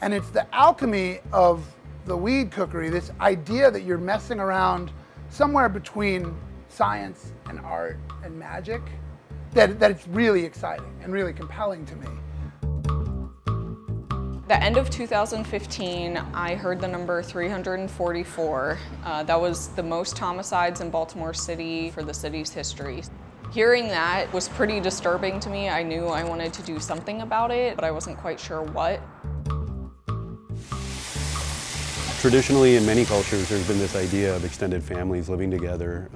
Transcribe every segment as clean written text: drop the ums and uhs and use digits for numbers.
And it's the alchemy of the weed cookery, this idea that you're messing around somewhere between science and art and magic, that it's really exciting and really compelling to me. The end of 2015, I heard the number 344. That was the most homicides in Baltimore City for the city's history. Hearing that was pretty disturbing to me. I knew I wanted to do something about it, but I wasn't quite sure what. Traditionally, in many cultures, there's been this idea of extended families living together.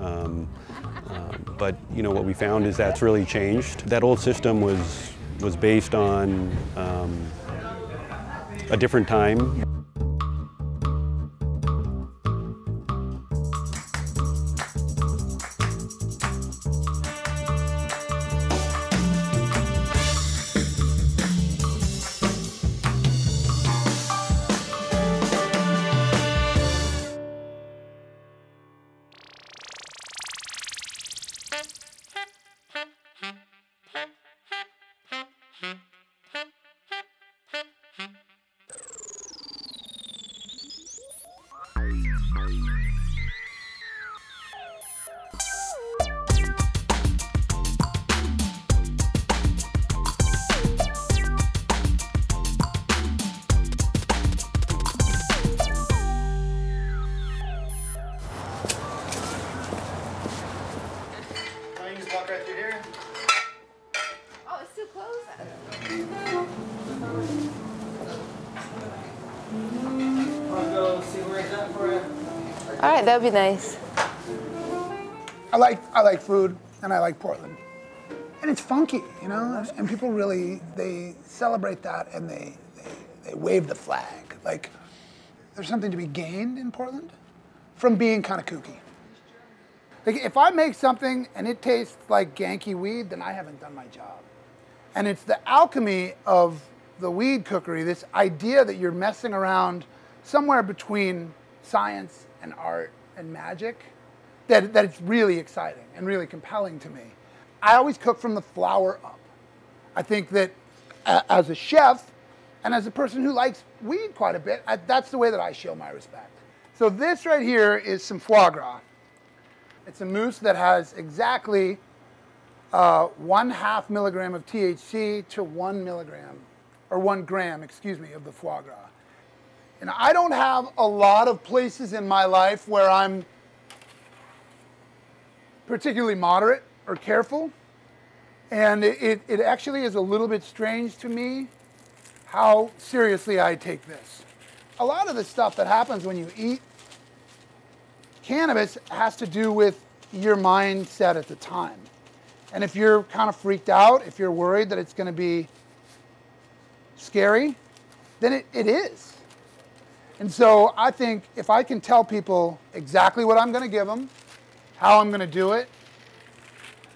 But what we found is that's really changed. That old system was based on a different time. All right, that would be nice. I like food, and I like Portland. And it's funky, and people really, they celebrate that, and they wave the flag. Like, there's something to be gained in Portland from being kind of kooky. Like, if I make something and it tastes like Yankee weed, then I haven't done my job. And it's the alchemy of the weed cookery, this idea that you're messing around somewhere between science and art and magic, that it's really exciting and really compelling to me. I always cook from the flower up. I think that as a chef and as a person who likes weed quite a bit, that's the way that I show my respect. So this right here is some foie gras. It's a mousse that has exactly 1/2 milligram of THC to 1 milligram, or 1 gram, excuse me, of the foie gras. And I don't have a lot of places in my life where I'm particularly moderate or careful. And it actually is a little bit strange to me how seriously I take this. A lot of the stuff that happens when you eat cannabis has to do with your mindset at the time. And if you're kind of freaked out, if you're worried that it's going to be scary, then it is. And so I think if I can tell people exactly what I'm going to give them, how I'm going to do it,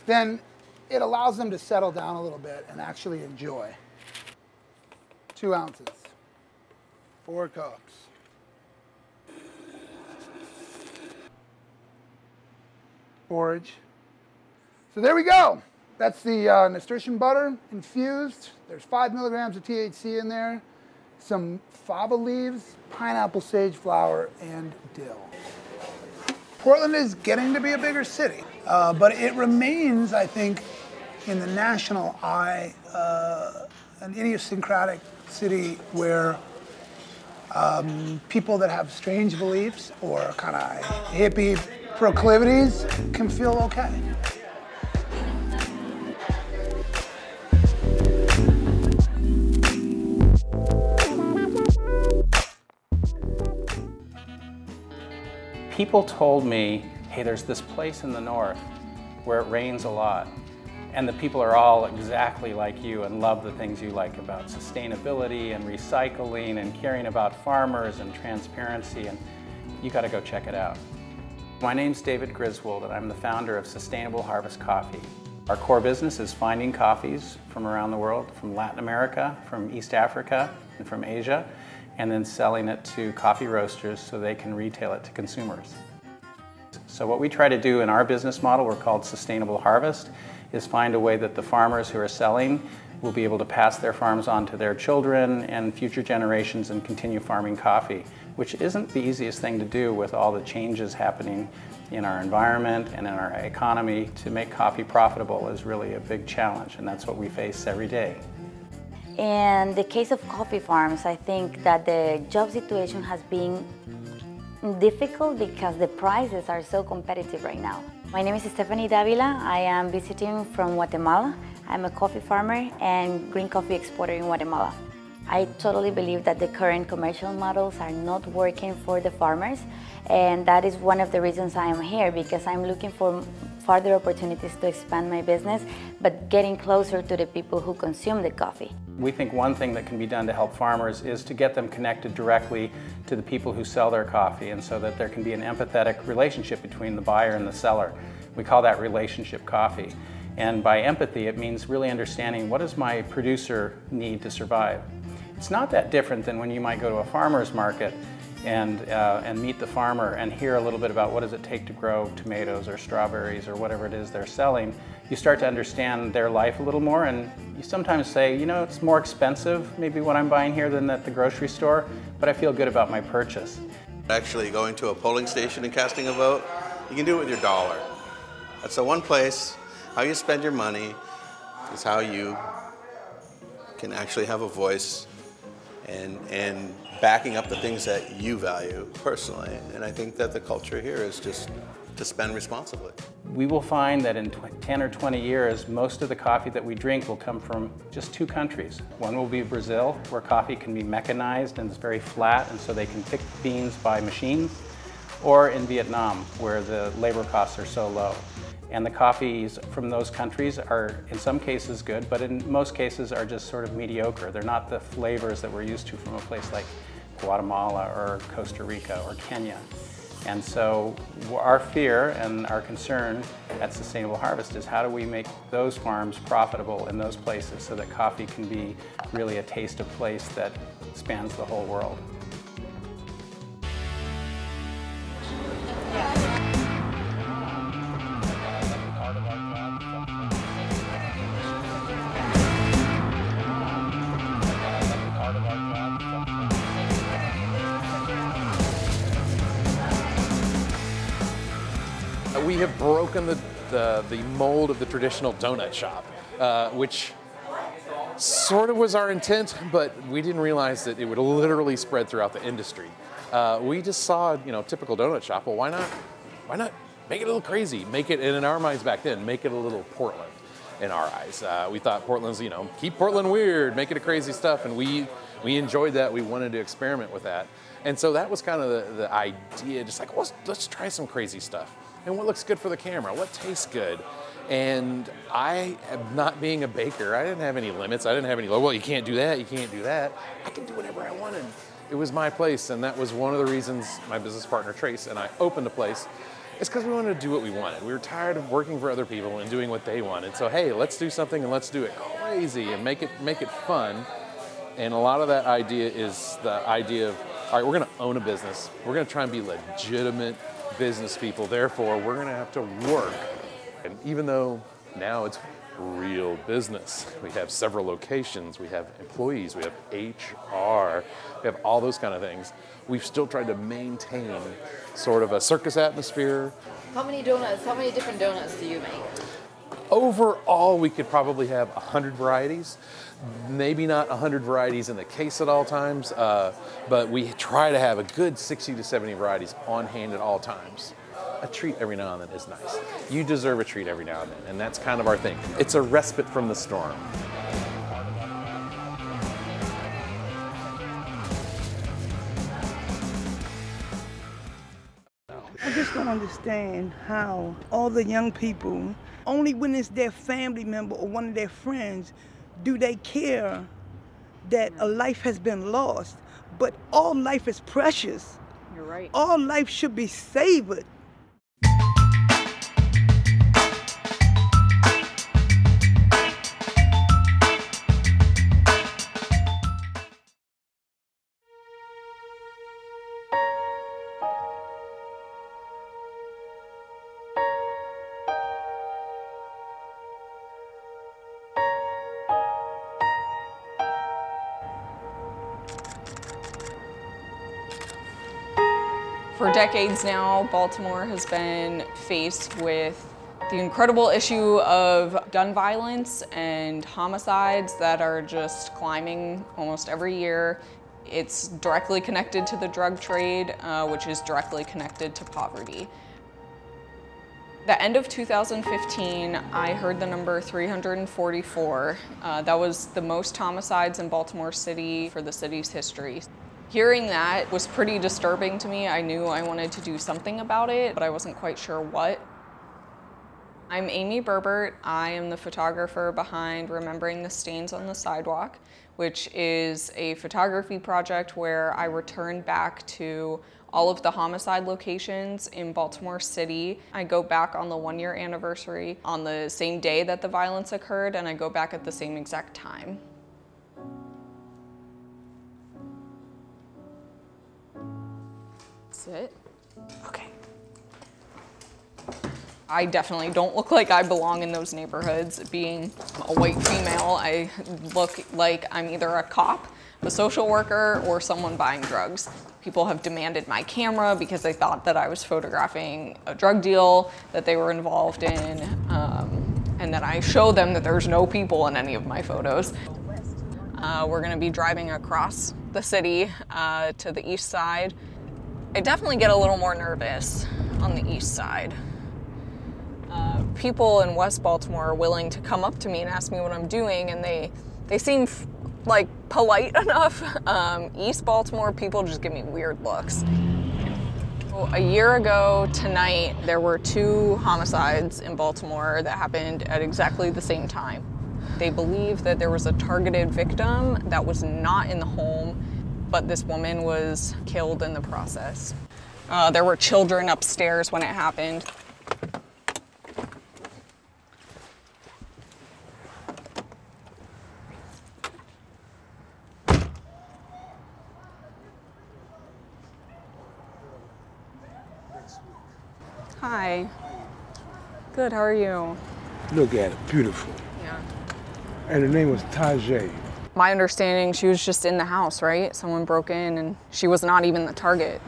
then it allows them to settle down a little bit and actually enjoy. 2 ounces, 4 cups. Borage. So there we go. That's the nasturtium butter infused. There's 5 milligrams of THC in there, some fava leaves, pineapple sage flower, and dill. Portland is getting to be a bigger city, but it remains, I think, in the national eye, an idiosyncratic city where people that have strange beliefs or kind of hippie proclivities can feel okay. People told me, hey, there's this place in the north where it rains a lot, and the people are all exactly like you and love the things you like about sustainability and recycling and caring about farmers and transparency, and you got to go check it out. My name's David Griswold, and I'm the founder of Sustainable Harvest Coffee. Our core business is finding coffees from around the world, from Latin America, from East Africa, and from Asia, and then selling it to coffee roasters so they can retail it to consumers. So what we try to do in our business model, we're called Sustainable Harvest, is find a way that the farmers who are selling will be able to pass their farms on to their children and future generations and continue farming coffee, which isn't the easiest thing to do with all the changes happening in our environment and in our economy. To make coffee profitable is really a big challenge, and that's what we face every day. In the case of coffee farms, I think that the job situation has been difficult because the prices are so competitive right now. My name is Stephanie Davila. I am visiting from Guatemala. I'm a coffee farmer and green coffee exporter in Guatemala. I totally believe that the current commercial models are not working for the farmers, and that is one of the reasons I am here, because I'm looking for further opportunities to expand my business, but getting closer to the people who consume the coffee. We think one thing that can be done to help farmers is to get them connected directly to the people who sell their coffee, and so that there can be an empathetic relationship between the buyer and the seller. We call that relationship coffee. And by empathy, it means really understanding, what does my producer need to survive? It's not that different than when you might go to a farmer's market and meet the farmer and hear a little bit about what does it take to grow tomatoes or strawberries or whatever it is they're selling. You start to understand their life a little more, and you sometimes say, you know, it's more expensive maybe what I'm buying here than at the grocery store, but I feel good about my purchase. Actually going to a polling station and casting a vote, you can do it with your dollar. That's the one place. How you spend your money is how you can actually have a voice and backing up the things that you value personally. And I think that the culture here is just to spend responsibly. We will find that in 10 or 20 years, most of the coffee that we drink will come from just two countries. One will be Brazil, where coffee can be mechanized and it's very flat, and so they can pick beans by machines, or in Vietnam, where the labor costs are so low. And the coffees from those countries are in some cases good, but in most cases are just sort of mediocre. They're not the flavors that we're used to from a place like Guatemala or Costa Rica or Kenya. And so our fear and our concern at Sustainable Harvest is, how do we make those farms profitable in those places so that coffee can be really a taste of place that spans the whole world. We have broken the mold of the traditional donut shop, which sort of was our intent, but we didn't realize that it would literally spread throughout the industry. We just saw, you know, typical donut shop. Well, why not make it a little crazy? Make it, and in our minds back then, make it a little Portland in our eyes. We thought Portland's, you know, keep Portland weird, make it a crazy stuff, and we enjoyed that. We wanted to experiment with that. And so that was kind of the idea, just like, let's try some crazy stuff. And what looks good for the camera? What tastes good? And I, not being a baker, I didn't have any limits. I didn't have any, well, you can't do that, you can't do that. I can do whatever I wanted. It was my place, and that was one of the reasons my business partner, Trace, and I opened a place. It's because we wanted to do what we wanted. We were tired of working for other people and doing what they wanted. So, hey, let's do something and let's do it crazy and make it fun. And a lot of that idea is the idea of, all right, we're gonna own a business. We're gonna try and be legitimate business people, therefore we're gonna have to work. And even though now it's real business, we have several locations, we have employees, we have HR, we have all those kind of things, we've still tried to maintain sort of a circus atmosphere. How many different donuts do you make? Overall, we could probably have 100 varieties. Maybe not 100 varieties in the case at all times, but we try to have a good 60 to 70 varieties on hand at all times. A treat every now and then is nice. You deserve a treat every now and then, and that's kind of our thing. It's a respite from the storm. I just don't understand how all the young people, only when it's their family member or one of their friends, do they care that a life has been lost. But all life is precious. You're right. All life should be savored. For decades now, Baltimore has been faced with the incredible issue of gun violence and homicides that are just climbing almost every year. It's directly connected to the drug trade, which is directly connected to poverty. The end of 2015, I heard the number 344. That was the most homicides in Baltimore City for the city's history. Hearing that was pretty disturbing to me. I knew I wanted to do something about it, but I wasn't quite sure what. I'm Amy Berbert. I am the photographer behind Remembering the Stains on the Sidewalk, which is a photography project where I return back to all of the homicide locations in Baltimore City. I go back on the 1-year anniversary on the same day that the violence occurred, and I go back at the same exact time. Sit. Okay. I definitely don't look like I belong in those neighborhoods. Being a white female, I look like I'm either a cop, a social worker, or someone buying drugs. People have demanded my camera because they thought that I was photographing a drug deal that they were involved in, and then I show them that there's no people in any of my photos. We're gonna be driving across the city to the east side. I definitely get a little more nervous on the east side. People in West Baltimore are willing to come up to me and ask me what I'm doing, and they seem like polite enough. East Baltimore, people just give me weird looks. Well, a year ago tonight, there were 2 homicides in Baltimore that happened at exactly the same time. They believe that there was a targeted victim that was not in the home, but this woman was killed in the process. There were children upstairs when it happened. Hi. Good, how are you? Look at it, beautiful. Yeah. And her name was Tajay. My understanding, she was just in the house, right? Someone broke in and she was not even the target.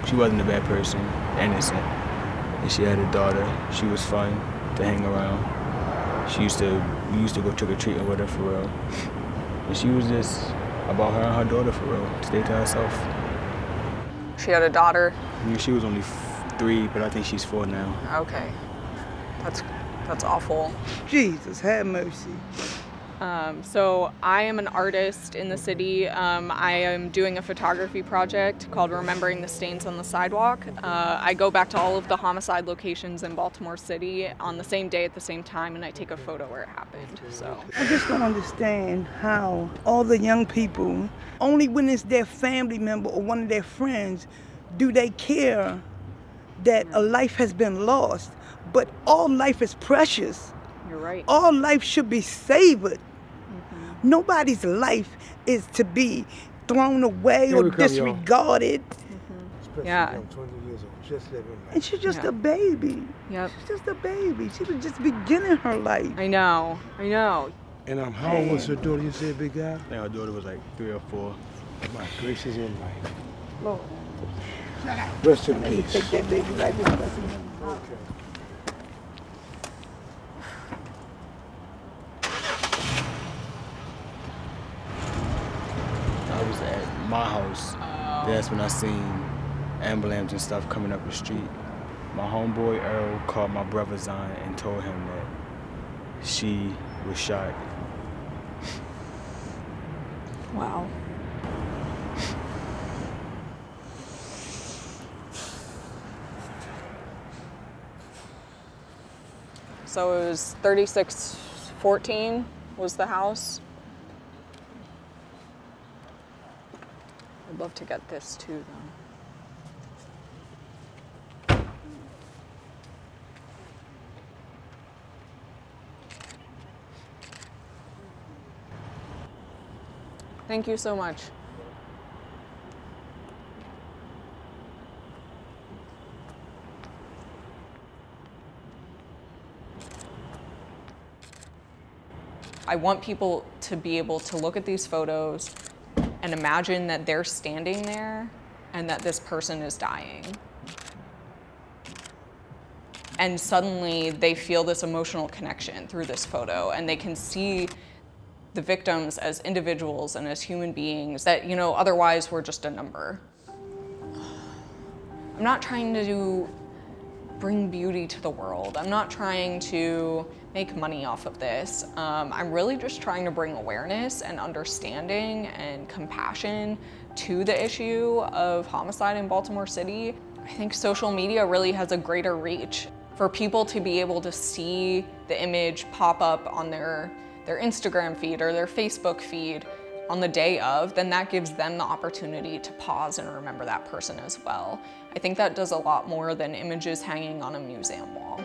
She wasn't a bad person, innocent. And she had a daughter. She was fun to hang around. We used to go trick-or-treating with her for real. And she was just about her and her daughter for real, stay to herself. She had a daughter? Yeah, she was only 3, but I think she's 4 now. Okay, that's awful. Jesus, have mercy. So I am an artist in the city. I am doing a photography project called Remembering the Stains on the Sidewalk. I go back to all of the homicide locations in Baltimore City on the same day at the same time, and I take a photo where it happened, so. I just don't understand how all the young people, only when it's their family member or one of their friends, do they care that a life has been lost. But all life is precious. You're right. All life should be savored. Nobody's life is to be thrown away or disregarded. Yeah. 20 years old, just living life. And she's just a baby. Yep. She's just a baby. She was just beginning her life. I know. And how old was her daughter, you said, big guy? I think her daughter was like 3 or 4. My gracious in life. Lord. Rest in peace. Take that baby right now. Okay. I was at my house. That's when I seen ambulance and stuff coming up the street. My homeboy Earl called my brother Zion and told him that she was shot. Wow. So it was 3614 was the house. I'd love to get this too, though. Thank you so much. I want people to be able to look at these photos and imagine that they're standing there and that this person is dying. And suddenly they feel this emotional connection through this photo, and they can see the victims as individuals and as human beings that, you know, otherwise were just a number. I'm not trying to bring beauty to the world. I'm not trying to make money off of this. I'm really just trying to bring awareness and understanding and compassion to the issue of homicide in Baltimore City. I think social media really has a greater reach. For people to be able to see the image pop up on their Instagram feed or their Facebook feed on the day of, then that gives them the opportunity to pause and remember that person as well. I think that does a lot more than images hanging on a museum wall.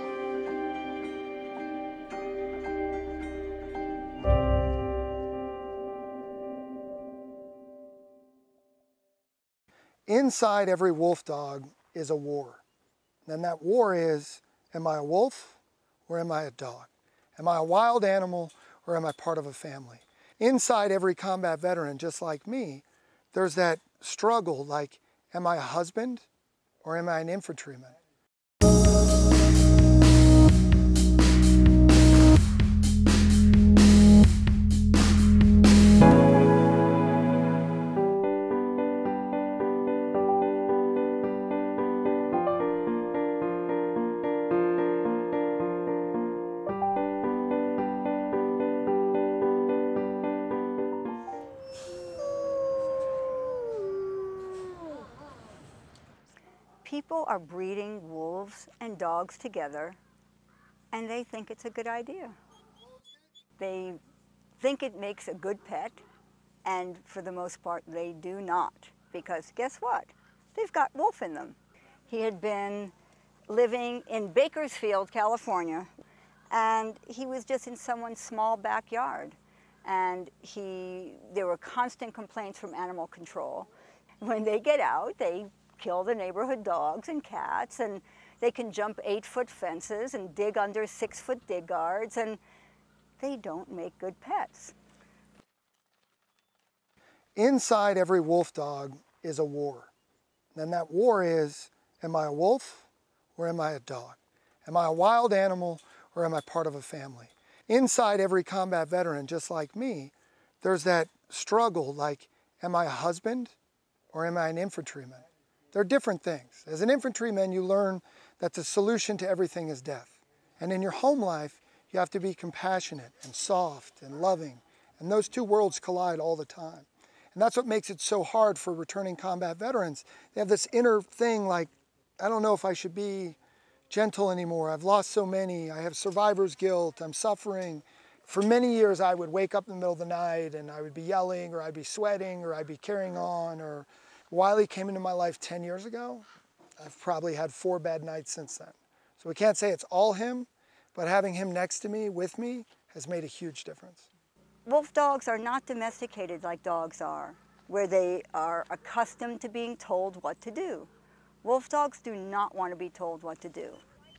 Inside every wolf dog is a war. And that war is, am I a wolf or am I a dog? Am I a wild animal or am I part of a family? Inside every combat veteran, just like me, there's that struggle like, am I a husband or am I an infantryman? People are breeding wolves and dogs together, and they think it's a good idea. They think it makes a good pet, and for the most part, they do not. Because guess what? They've got wolf in them. He had been living in Bakersfield, California, and he was just in someone's small backyard. And there were constant complaints from animal control. When they get out, they kill the neighborhood dogs and cats, and they can jump 8-foot fences and dig under 6-foot dig guards, and they don't make good pets. Inside every wolf dog is a war. And that war is, am I a wolf or am I a dog? Am I a wild animal or am I part of a family? Inside every combat veteran, just like me, there's that struggle like, am I a husband or am I an infantryman? They're different things. As an infantryman, you learn that the solution to everything is death. And in your home life, you have to be compassionate and soft and loving. And those two worlds collide all the time. And that's what makes it so hard for returning combat veterans. They have this inner thing like, I don't know if I should be gentle anymore. I've lost so many. I have survivor's guilt. I'm suffering. For many years, I would wake up in the middle of the night and I would be yelling, or I'd be sweating, or I'd be carrying on. Or Wiley came into my life 10 years ago. I've probably had 4 bad nights since then. So we can't say it's all him, but having him next to me, with me, has made a huge difference. Wolf dogs are not domesticated like dogs are, where they are accustomed to being told what to do. Wolf dogs do not want to be told what to do.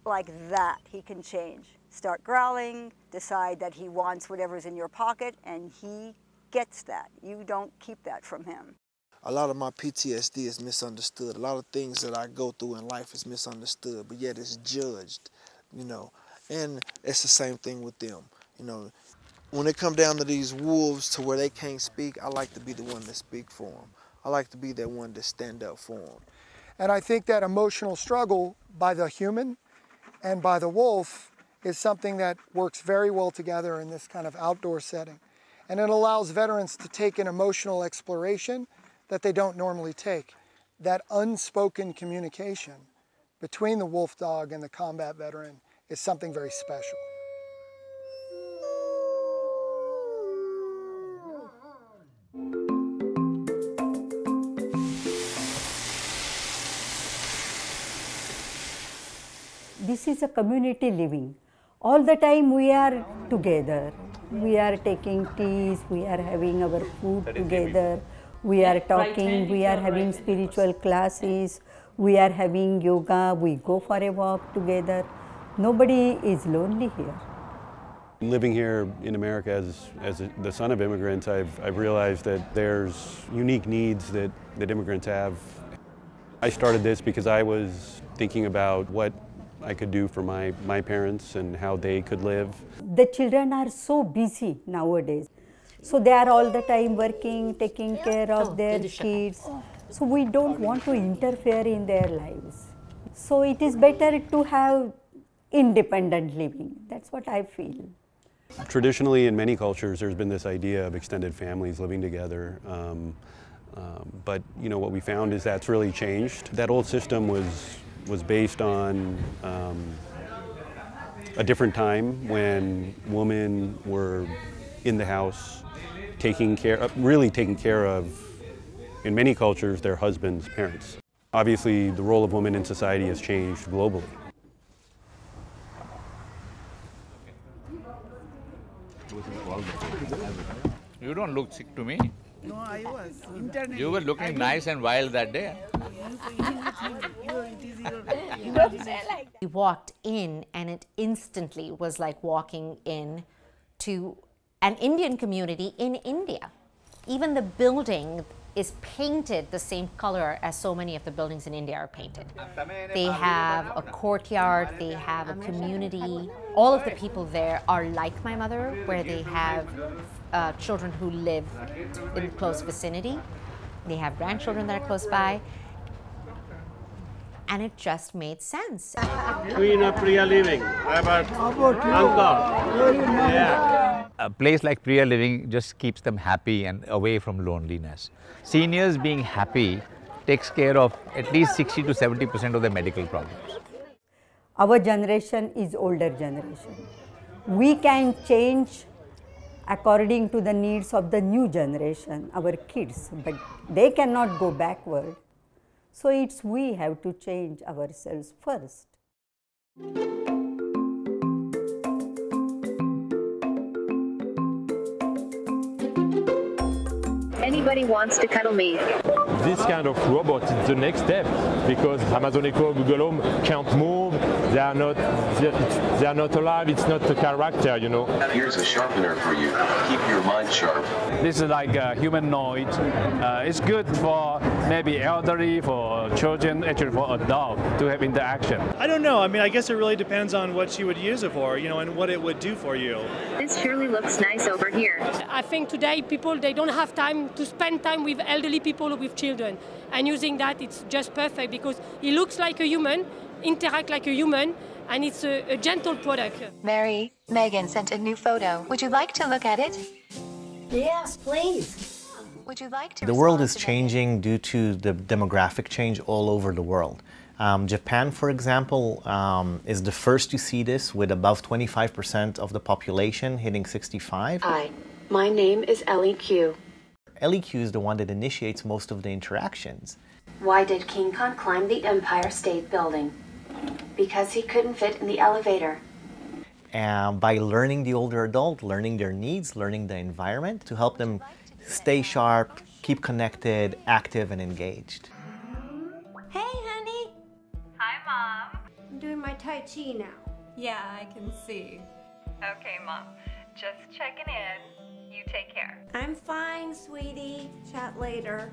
Like that, he can change. Start growling, decide that he wants whatever's in your pocket, and he gets that. You don't keep that from him. A lot of my PTSD is misunderstood. A lot of things that I go through in life is misunderstood, but yet it's judged, you know. And it's the same thing with them, you know. When it comes down to these wolves to where they can't speak, I like to be the one to speak for them. I like to be that one to stand up for them. And I think that emotional struggle by the human and by the wolf is something that works very well together in this kind of outdoor setting. And it allows veterans to take an emotional exploration that they don't normally take. That unspoken communication between the wolf dog and the combat veteran is something very special. This is a community living. All the time we are together. We are taking teas, we are having our food together, we are talking, we are having spiritual classes, we are having yoga, we go for a walk together. Nobody is lonely here. Living here in America as the son of immigrants, I've realized that there's unique needs that immigrants have. I started this because I was thinking about what I could do for my parents and how they could live. The children are so busy nowadays. So they are all the time working, taking care of their kids. So we don't want to interfere in their lives. So it is better to have independent living. That's what I feel. Traditionally, in many cultures, there's been this idea of extended families living together. But what we found is that's really changed. That old system was based on a different time when women were in the house, really taking care of, in many cultures, their husbands' parents. Obviously, the role of women in society has changed globally. You don't look sick to me. No, I was. You were looking nice and wild that day. We walked in and it instantly was like walking in to an Indian community in India. Even the building is painted the same color as so many of the buildings in India are painted. They have a courtyard, they have a community. All of the people there are like my mother, where they have children who live in close vicinity. They have grandchildren that are close by. And it just made sense. Queen of Priya Living. Uncle. Yeah. A place like Priya Living just keeps them happy and away from loneliness. Seniors being happy takes care of at least 60 to 70% of their medical problems. Our generation is older generation. We can change according to the needs of the new generation, our kids, but they cannot go backward. So we have to change ourselves first. Anybody wants to cuddle me. This kind of robot is the next step, because Amazon Echo, Google Home can't move. They are not alive. It's not a character, Here's a sharpener for you. Keep your mind sharp. This is like a humanoid. It's good for maybe elderly, for children, actually for adults to have interaction. I don't know. I mean, I guess it really depends on what you would use it for, and what it would do for you. This surely looks nice over here. I think today people, they don't have time to spend time with elderly people or with children. And using that, it's just perfect because it looks like a human, interact like a human, and it's a gentle product. Mary, Megan sent a new photo. Would you like to look at it? Yes, please. Would you like to? The world is changing due to the demographic change all over the world. Japan, for example, is the first to see this, with above 25% of the population hitting 65. Hi, my name is LEQ. LEQ is the one that initiates most of the interactions. Why did King Kong climb the Empire State Building? Because he couldn't fit in the elevator. And by learning the older adult, learning their needs, learning the environment to help them stay sharp, keep connected, active, and engaged. Hey, honey. Hi, Mom. I'm doing my Tai Chi now. Yeah, I can see. Okay, Mom. Just checking in. You take care. I'm fine, sweetie. Chat later.